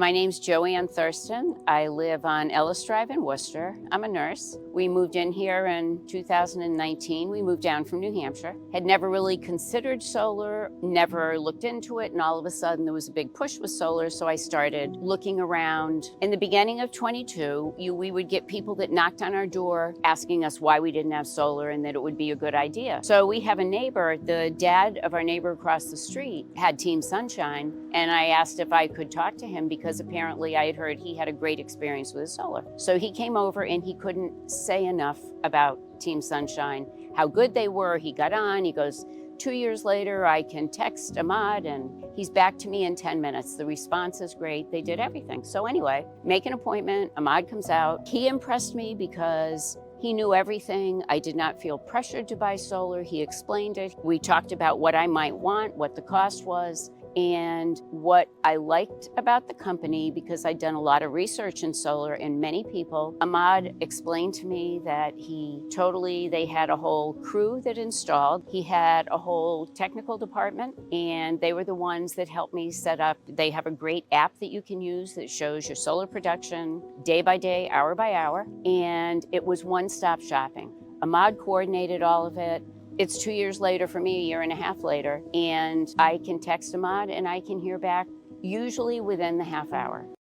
My name's Joanne Thurston. I live on Ellis Drive in Worcester. I'm a nurse. We moved in here in 2019. We moved down from New Hampshire. Had never really considered solar, never looked into it, and all of a sudden there was a big push with solar, so I started looking around. In the beginning of 22, we would get people that knocked on our door asking us why we didn't have solar and that it would be a good idea. So we have a neighbor, the dad of our neighbor across the street had Team Sunshine, and I asked if I could talk to him because apparently I had heard he had a great experience with solar. So he came over and he couldn't say enough about Team Sunshine, how good they were. He got on, he goes, 2 years later, I can text Ahmad and he's back to me in 10 minutes. The response is great. They did everything. So anyway, make an appointment. Ahmad comes out. He impressed me because he knew everything. I did not feel pressured to buy solar. He explained it. We talked about what I might want, what the cost was, and what I liked about the company, because I'd done a lot of research in solar and many people. Ahmad explained to me that they had a whole crew that installed. He had a whole technical department, and they were the ones that helped me set up. They have a great app that you can use that shows your solar production day by day, hour by hour, and it was one-stop shopping. Ahmad coordinated all of it. It's 2 years later for me, a year and a half later, and I can text Ahmad and I can hear back usually within the half hour.